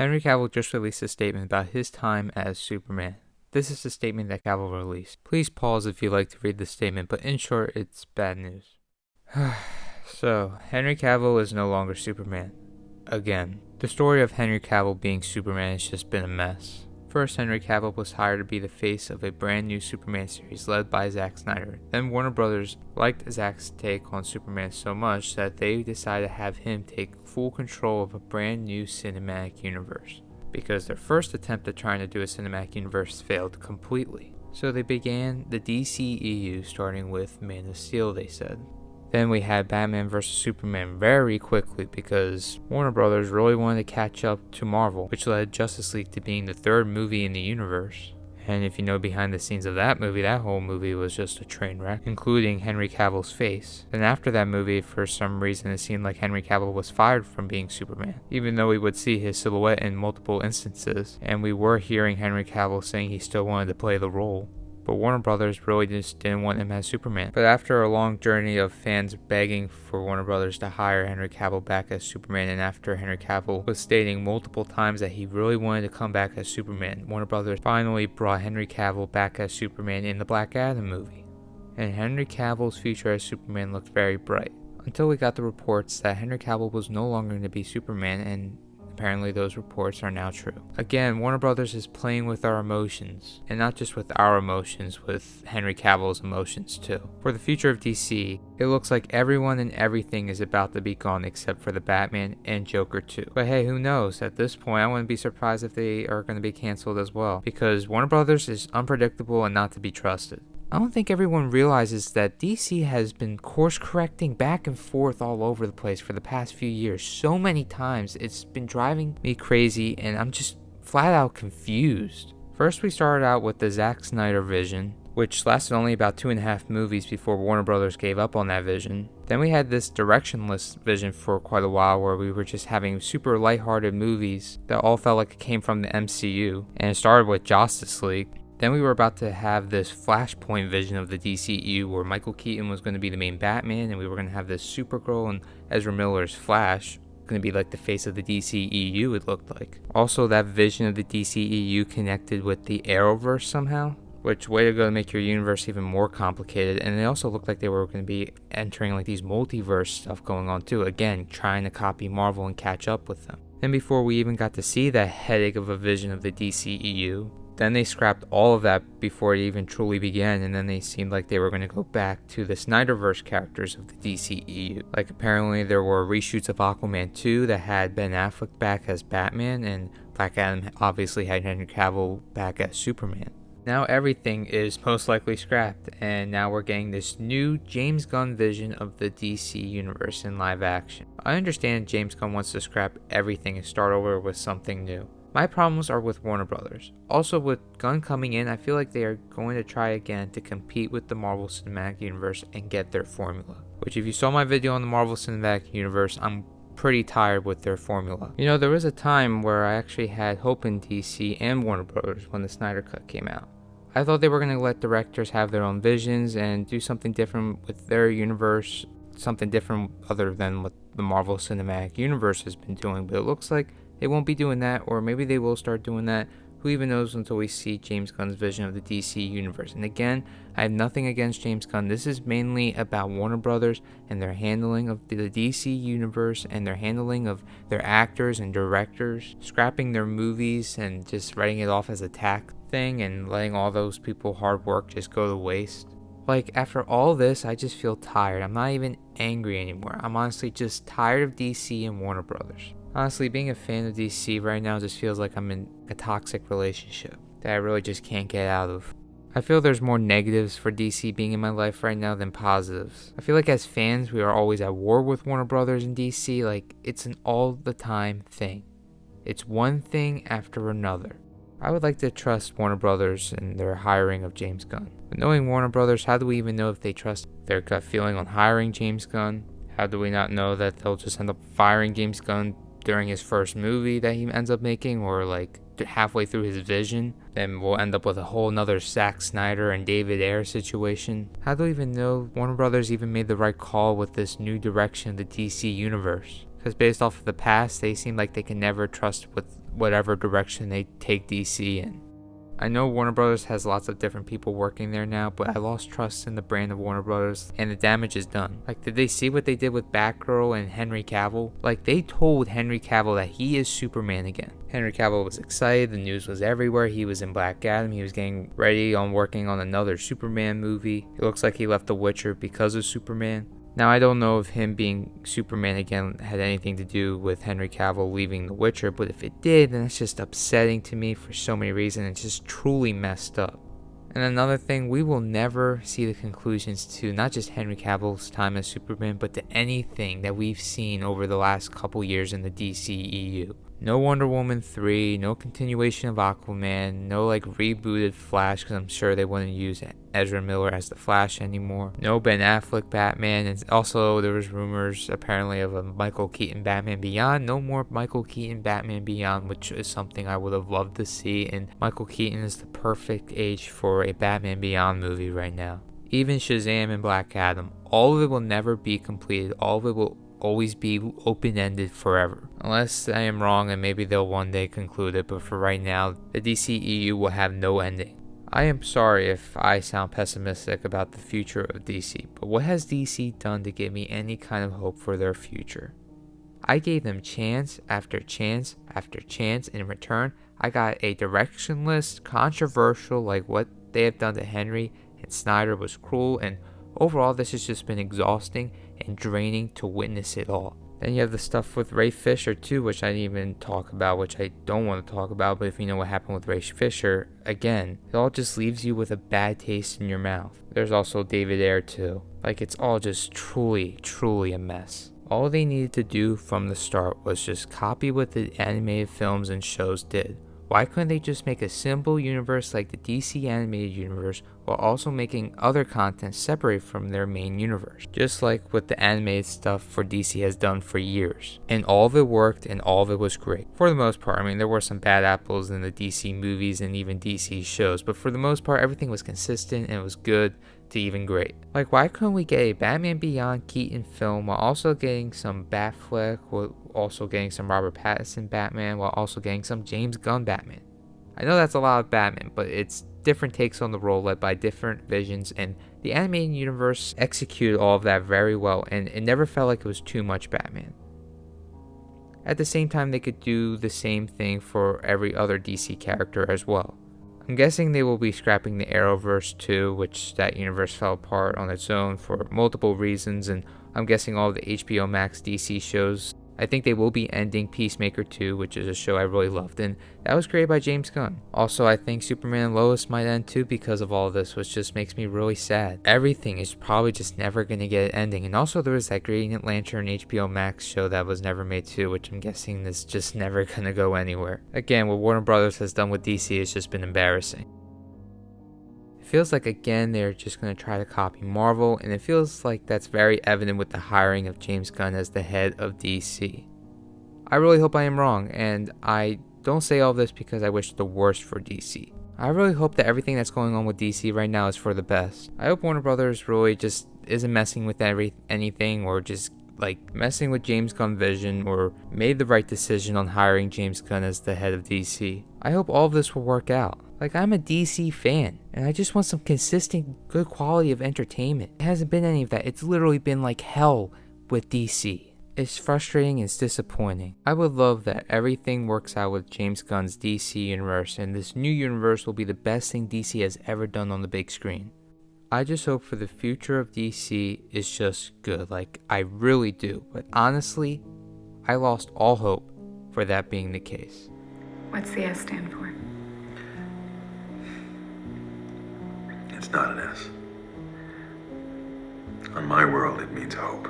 Henry Cavill just released a statement about his time as Superman. This is the statement that Cavill released. Please pause if you'd like to read the statement, but in short, it's bad news. So, Henry Cavill is no longer Superman. Again. The story of Henry Cavill being Superman has just been a mess. First, Henry Cavill was hired to be the face of a brand new Superman series led by Zack Snyder. Then Warner Brothers liked Zack's take on Superman so much that they decided to have him take full control of a brand new cinematic universe, because their first attempt at trying to do a cinematic universe failed completely. So they began the DCEU, starting with Man of Steel, they said. Then we had Batman vs. Superman very quickly because Warner Brothers really wanted to catch up to Marvel, which led Justice League to being the third movie in the universe. And if you know behind the scenes of that whole movie was just a train wreck, including Henry Cavill's face. Then after that movie, for some reason it seemed like Henry Cavill was fired from being Superman, even though we would see his silhouette in multiple instances, and we were hearing Henry Cavill saying he still wanted to play the role. But Warner Brothers really just didn't want him as Superman. But after a long journey of fans begging for Warner Brothers to hire Henry Cavill back as Superman, and after Henry Cavill was stating multiple times that he really wanted to come back as Superman, Warner Brothers finally brought Henry Cavill back as Superman in the Black Adam movie. And Henry Cavill's future as Superman looked very bright, until we got the reports that Henry Cavill was no longer going to be Superman, and apparently those reports are now true. Again, Warner Brothers is playing with our emotions, and not just with our emotions, with Henry Cavill's emotions too. For the future of DC, it looks like everyone and everything is about to be gone except for the Batman and Joker too. But hey, who knows? At this point, I wouldn't be surprised if they are going to be canceled as well, because Warner Brothers is unpredictable and not to be trusted. I don't think everyone realizes that DC has been course correcting back and forth all over the place for the past few years so many times. It's been driving me crazy, and I'm just flat out confused. First, we started out with the Zack Snyder vision, which lasted only about 2.5 movies before Warner Brothers gave up on that vision. Then we had this directionless vision for quite a while, where we were just having super lighthearted movies that all felt like it came from the MCU, and it started with Justice League. Then we were about to have this Flashpoint vision of the DCEU, where Michael Keaton was going to be the main Batman, and we were going to have this Supergirl and Ezra Miller's Flash going to be like the face of the DCEU, it looked like. Also, that vision of the DCEU connected with the Arrowverse somehow, which way to go to make your universe even more complicated. And it also looked like they were going to be entering like these multiverse stuff going on too, again trying to copy Marvel and catch up with them. Then before we even got to see that headache of a vision of the DCEU, then they scrapped all of that before it even truly began, and then they seemed like they were going to go back to the Snyderverse characters of the DCEU. Like apparently there were reshoots of Aquaman 2 that had Ben Affleck back as Batman, and Black Adam obviously had Henry Cavill back as Superman. Now everything is most likely scrapped, and now we're getting this new James Gunn vision of the DC universe in live action. I understand James Gunn wants to scrap everything and start over with something new. My problems are with Warner Brothers. Also, with Gunn coming in, I feel like they are going to try again to compete with the Marvel Cinematic Universe and get their formula. Which, if you saw my video on the Marvel Cinematic Universe, I'm pretty tired with their formula. You know, there was a time where I actually had hope in DC and Warner Brothers when the Snyder Cut came out. I thought they were going to let directors have their own visions and do something different with their universe, something different other than what the Marvel Cinematic Universe has been doing, but it looks like they won't be doing that, or maybe they will start doing that. Who even knows until we see James Gunn's vision of the DC universe. And again, I have nothing against James Gunn. This is mainly about Warner Brothers and their handling of the DC universe and their handling of their actors and directors, scrapping their movies and just writing it off as a tack thing and letting all those people hard work just go to waste. Like, after all this, I just feel tired. I'm not even angry anymore. I'm honestly just tired of DC and Warner Brothers. Honestly, being a fan of DC right now just feels like I'm in a toxic relationship that I really just can't get out of. I feel there's more negatives for DC being in my life right now than positives. I feel like as fans, we are always at war with Warner Brothers and DC. Like, it's an all-the-time thing. It's one thing after another. I would like to trust Warner Brothers and their hiring of James Gunn. But knowing Warner Brothers, how do we even know if they trust their gut feeling on hiring James Gunn? How do we not know that they'll just end up firing James Gunn during his first movie that he ends up making, or like halfway through his vision? Then we'll end up with a whole nother Zack Snyder and David Ayer situation. How do we even know Warner Brothers even made the right call with this new direction of the DC universe? Because based off of the past, they seem like they can never trust with whatever direction they take DC in. I know Warner Brothers has lots of different people working there now, but I lost trust in the brand of Warner Brothers, and the damage is done. Like, did they see what they did with Batgirl and Henry Cavill? Like, they told Henry Cavill that he is Superman again. Henry Cavill was excited, the news was everywhere, he was in Black Adam, he was getting ready on working on another Superman movie. It looks like he left The Witcher because of Superman. Now, I don't know if him being Superman again had anything to do with Henry Cavill leaving The Witcher, but if it did, then it's just upsetting to me for so many reasons. It's just truly messed up. And another thing, we will never see the conclusions to not just Henry Cavill's time as Superman, but to anything that we've seen over the last couple years in the DCEU. No Wonder Woman 3, no continuation of Aquaman, no like rebooted Flash, because I'm sure they wouldn't use Ezra Miller as the Flash anymore. No Ben Affleck Batman, and also there was rumors apparently of a Michael Keaton Batman Beyond. No more Michael Keaton Batman Beyond, which is something I would have loved to see, and Michael Keaton is the perfect age for a Batman Beyond movie right now. Even Shazam and Black Adam, all of it will never be completed, all of it will always be open-ended forever. Unless I am wrong and maybe they'll one day conclude it, but for right now, the DCEU will have no ending. I am sorry if I sound pessimistic about the future of DC, but what has DC done to give me any kind of hope for their future? I gave them chance after chance after chance. In return, I got a directionless, controversial, like what they have done to Henry and Snyder was cruel, and overall this has just been exhausting and draining to witness it all. Then you have the stuff with Ray Fisher too, which I didn't even talk about, which I don't want to talk about, but if you know what happened with Ray Fisher, again, it all just leaves you with a bad taste in your mouth. There's also David Ayer too. Like, it's all just truly a mess. All they needed to do from the start was just copy what the animated films and shows did. Why couldn't they just make a simple universe like the DC animated universe while also making other content separate from their main universe? Just like what the animated stuff for DC has done for years. And all of it worked and all of it was great. For the most part, I mean, there were some bad apples in the DC movies and even DC shows, but for the most part, everything was consistent and it was good to even great. Like, why couldn't we get a Batman Beyond Keaton film while also getting some Batfleck, while also getting some Robert Pattinson Batman, while also getting some James Gunn Batman? I know that's a lot of Batman, but it's different takes on the role led by different visions, and the animated universe executed all of that very well, and it never felt like it was too much Batman. At the same time, they could do the same thing for every other DC character as well. I'm guessing they will be scrapping the Arrowverse too, which that universe fell apart on its own for multiple reasons, and I'm guessing all of the HBO Max DC shows. I think they will be ending Peacemaker 2, which is a show I really loved, and that was created by James Gunn. Also, I think Superman and Lois might end too because of all of this, which just makes me really sad. Everything is probably just never going to get an ending, and also there was that Green Lantern HBO Max show that was never made too, which I'm guessing is just never going to go anywhere. Again, what Warner Brothers has done with DC has just been embarrassing. It feels like, again, they're just going to try to copy Marvel, and it feels like that's very evident with the hiring of James Gunn as the head of DC. I really hope I am wrong, and I don't say all this because I wish the worst for DC. I really hope that everything that's going on with DC right now is for the best. I hope Warner Brothers really just isn't messing with anything, or just like messing with James Gunn's vision, or made the right decision on hiring James Gunn as the head of DC. I hope all of this will work out. Like, I'm a DC fan, and I just want some consistent, good quality of entertainment. It hasn't been any of that. It's literally been like hell with DC. It's frustrating and it's disappointing. I would love that everything works out with James Gunn's DC universe, and this new universe will be the best thing DC has ever done on the big screen. I just hope for the future of DC is just good. Like, I really do. But honestly, I lost all hope for that being the case. What's the S stand for? It's not an S. On my world, it means hope.